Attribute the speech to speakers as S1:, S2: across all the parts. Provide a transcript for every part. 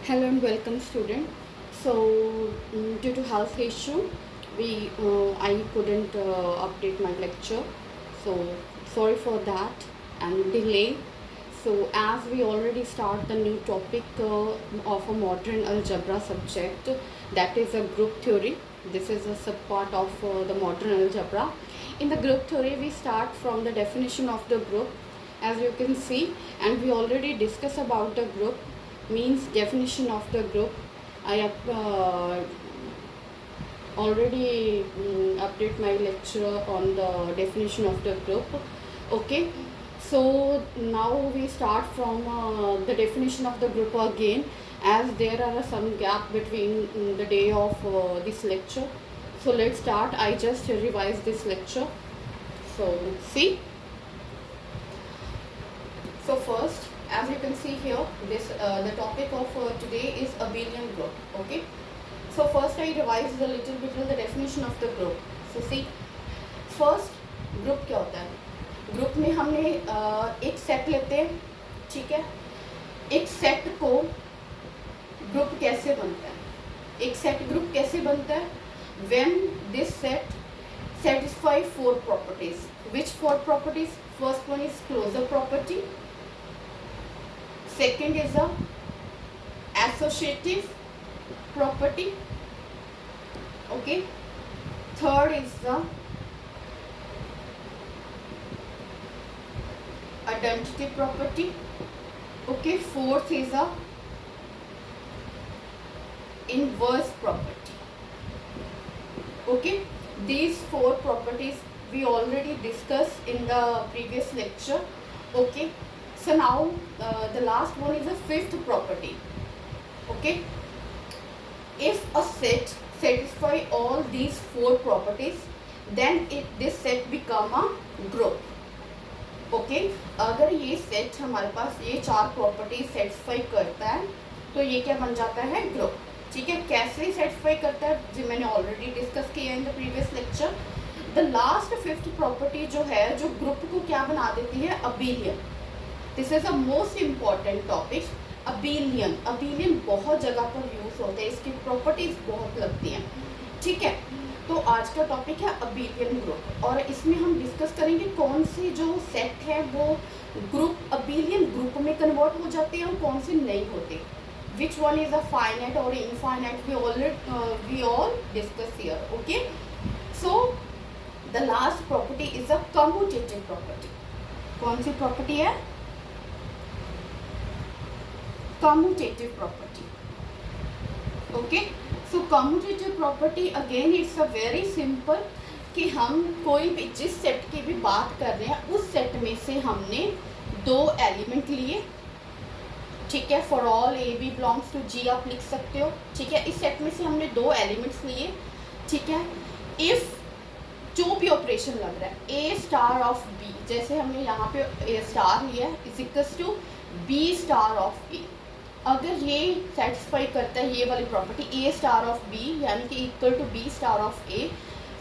S1: Hello and welcome, student. So, due to health issue, I couldn't update my lecture. So, sorry for that and delay. So, as we already start the new topic of a modern algebra subject, that is a group theory. This is a subpart of the modern algebra. In the group theory, we start from the definition of the group, as you can see, and we already discussed about the group means definition of the group. I have already update my lecture on the definition of the group. Okay, so now we start from the definition of the group again, as there are some gap between the day of this lecture. So let's start. I just revised this lecture. So see. So first, as you can see here, this the topic of today is abelian group. Okay, so first I revised a little bit the definition of the group. So see, first group क्या होता है? Group में हमने एक set लेते हैं, ठीक है? एक सेट को ग्रुप कैसे बनता है? एक सेट ग्रुप कैसे बनता है? When this set satisfy four properties. Which four properties? First one is closure property. Second is a associative property. Okay. Third is the identity property. Okay. Fourth is a inverse property. Okay. These four properties we already discussed in the previous lecture. Okay. So now the last one is a fifth property. Okay. If a set satisfy all these four properties, then this set become a group. Okay. अगर ये set हमारे पास ये चार properties satisfy करता है, तो ये क्या बन जाता है? ग्रुप. ठीक है. कैसे satisfy करता है जो मैंने already discuss किया in the previous lecture. The last fifth property जो है, जो ग्रुप को क्या बना देती है? abelian. This is a most important topic. Abelian. Abelian बहुत जगह पर यूज होते हैं, इसकी प्रॉपर्टीज बहुत लगती हैं. ठीक है. तो आज का टॉपिक है अबेलियन ग्रुप, और इसमें हम डिस्कस करेंगे कौन से जो सेट है वो ग्रुप अबेलियन ग्रुप में कन्वर्ट हो जाते हैं और कौन से नहीं होते. Which one is a finite और infinite we all discuss here. Okay. So the last property is a commutative property. कौन सी प्रॉपर्टी है? commutative property. Okay, so commutative property again it's a very simple कि हम कोई भी जिस set की भी बात कर रहे हैं उस सेट में से हमने दो एलिमेंट लिए. ठीक है. For all A B belongs to G आप लिख सकते हो. ठीक है. इस सेट में से हमने दो एलिमेंट्स लिए. ठीक है. इफ जो भी ऑपरेशन लग रहा है ए स्टार ऑफ बी, जैसे हमने यहाँ पे ए स्टार लिया है is equals to B star of A. अगर ये सेटिस्फाई करता है ये वाली property A star of B यानी कि equal to B star of A,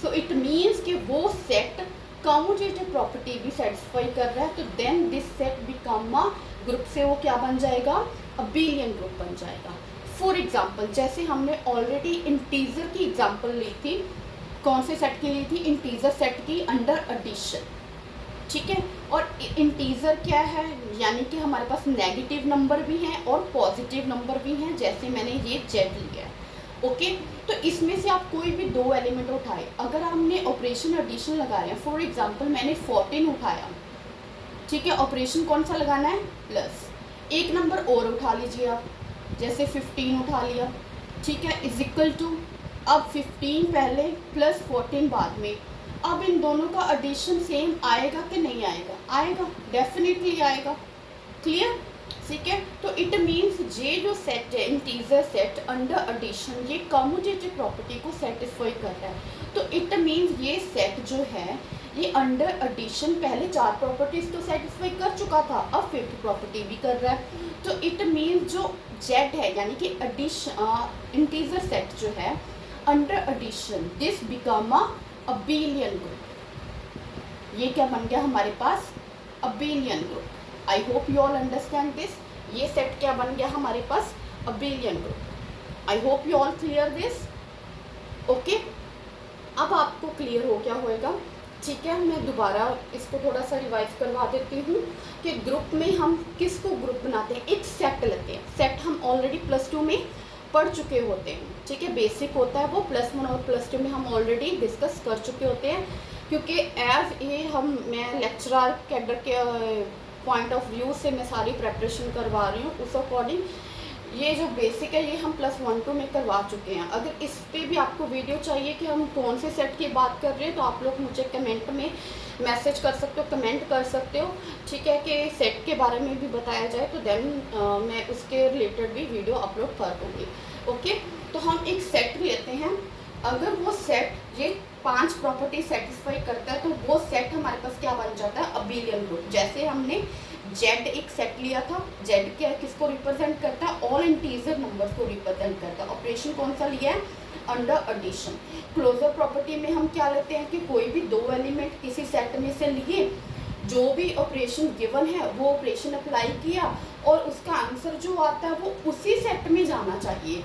S1: so it means कि वो सेट कम्यूटेटिव प्रॉपर्टी भी सेटिस्फाई कर रहा है. तो then this set become a group. से वो क्या बन जाएगा? अबेलियन ग्रुप बन जाएगा. फॉर एग्जांपल जैसे हमने ऑलरेडी इंटीजर की एग्जांपल ली थी. कौन से सेट की ली थी? इंटीजर सेट की अंडर एडिशन. ठीक है. और इंटीजर क्या है? यानी कि हमारे पास नेगेटिव नंबर भी हैं और पॉजिटिव नंबर भी हैं, जैसे मैंने ये जेड लिया है. ओके. तो इसमें से आप कोई भी दो एलिमेंट उठाए. अगर हमने ऑपरेशन एडिशन लगाया, फॉर एग्जांपल मैंने 14 उठाया. ठीक है. ऑपरेशन कौन सा लगाना है? प्लस. एक नंबर और उठा लीजिए आप, जैसे 15 उठा लिया. ठीक है. इज इक्वल टू, अब 15 पहले प्लस 14 बाद में. अब इन दोनों का एडिशन सेम आएगा कि नहीं आएगा? आएगा. डेफिनेटली आएगा. क्लियर. ठीक है. तो इट मीन्स ये जो सेट है इंटीजर सेट अंडर एडिशन ये कम्यूटेटिव प्रॉपर्टी को सेटिस्फाई कर रहा है. तो इट मीन्स ये सेट जो है ये अंडर एडिशन पहले चार प्रॉपर्टीज तो सेटिस्फाई कर चुका था, अब फिफ्थ प्रॉपर्टी भी कर रहा है. तो इट मीन्स जो जेड है यानी कि एडिशन इंटीजर सेट जो है under addition this become a abelian group. ये क्या बन गया हमारे पास? Abelian group. I hope you all understand this. ये सेट क्या बन गया हमारे पास? abelian group. I hope you all clear this. Okay, अब आपको क्लियर हो क्या होएगा, ठीक है। मैं दोबारा इसको थोड़ा सा रिवाइज करवा देती हूँ कि ग्रुप में हम किसको ग्रुप बनाते हैं, एक सेट लेते हैं। सेट हम ऑलरेडी +2 में पढ़ चुके होते हैं, ठीक है। बेसिक होता है वो, +1 और +2 में हम ऑलरेडी डिस्कस कर चुके होते हैं, क्योंकि एज ए मैं लेक्चरर कैडर के पॉइंट ऑफ व्यू से मैं सारी प्रेपरेशन करवा रही हूँ, उस अकॉर्डिंग ये जो बेसिक है ये हम +1 2 में करवा चुके हैं। अगर इस पे भी आपको वीडियो चाहिए कि हम कौन से सेट की बात कर रहे हैं, तो आप लोग मुझे कमेंट में मैसेज कर सकते हो, कमेंट कर सकते हो, ठीक है, कि सेट के बारे में भी बताया जाए, तो देन मैं उसके रिलेटेड भी वीडियो अपलोड कर दूँगी। ओके, तो हम एक सेट लेते हैं। अगर वो सेट ये 5 प्रॉपर्टी सेटिस्फाई करता है, तो वो सेट हमारे पास क्या बन जाता है, अबेलियन ग्रुप। जैसे हमने जेड एक सेट लिया था, जेड क्या किसको रिप्रेजेंट करता है, ऑल इंटीजर नंबर्स को रिप्रेजेंट करता है। ऑपरेशन कौन सा लिया है, अंडर एडिशन। क्लोजर प्रॉपर्टी में हम क्या लेते हैं कि कोई भी 2 एलिमेंट किसी सेट में से लिए, जो भी ऑपरेशन गिवन है वो ऑपरेशन अप्लाई किया, और उसका आंसर जो आता है वो उसी सेट में जाना चाहिए,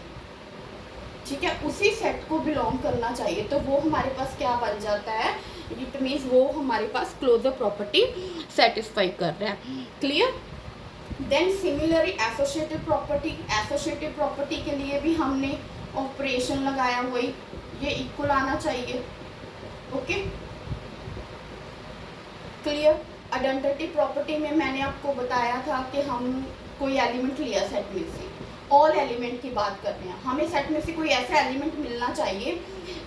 S1: ठीक है, उसी सेट को बिलोंग करना चाहिए। तो वो हमारे पास क्या बन जाता है, इट मीन्स वो हमारे पास क्लोजर प्रॉपर्टी सेटिस्फाई कर रहा है। Clear. Then similarly associative property, associative property के लिए भी हमने ऑपरेशन लगाया, वही ये इक्वल आना चाहिए। Okay, clear. आइडेंटिटी प्रॉपर्टी में मैंने आपको बताया था कि हम कोई एलिमेंट लिया सेट में से, ऑल एलिमेंट की बात कर रहे हैं, हमें सेट में से कोई ऐसा एलिमेंट मिलना चाहिए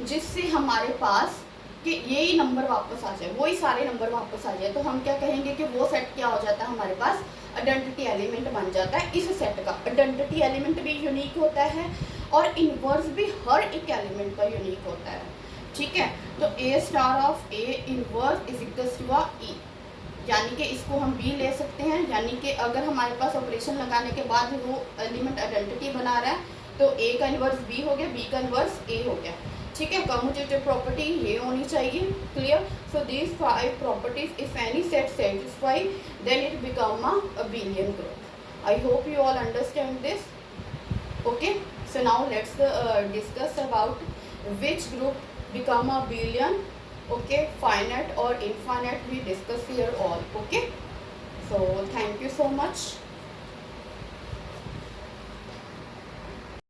S1: जिससे हमारे पास कि यही नंबर वापस आ जाए, वही सारे नंबर वापस आ जाए। तो हम क्या कहेंगे कि वो सेट क्या हो जाता है, हमारे पास आइडेंटिटी एलिमेंट बन जाता है। इस सेट का आइडेंटिटी एलिमेंट भी यूनिक होता है, और इनवर्स भी हर एक एलिमेंट का यूनिक होता है, ठीक है। तो A* of A inverse is equals to E, यानी कि इसको हम B ले सकते हैं, यानी कि अगर हमारे पास ऑपरेशन लगाने के बाद वो एलिमेंट आइडेंटिटी बना रहा है, तो A का इन्वर्स B हो गया, B का इन्वर्स A हो गया, ठीक है। कम्यूटेटिव प्रॉपर्टी ये होनी चाहिए। Clear. So these 5 properties, if any set satisfy then it become a abelian group. I hope you all understand this. Okay, so now let's discuss about which group become a abelian. Okay, finite or infinite we discuss here all. Okay, so thank you so much.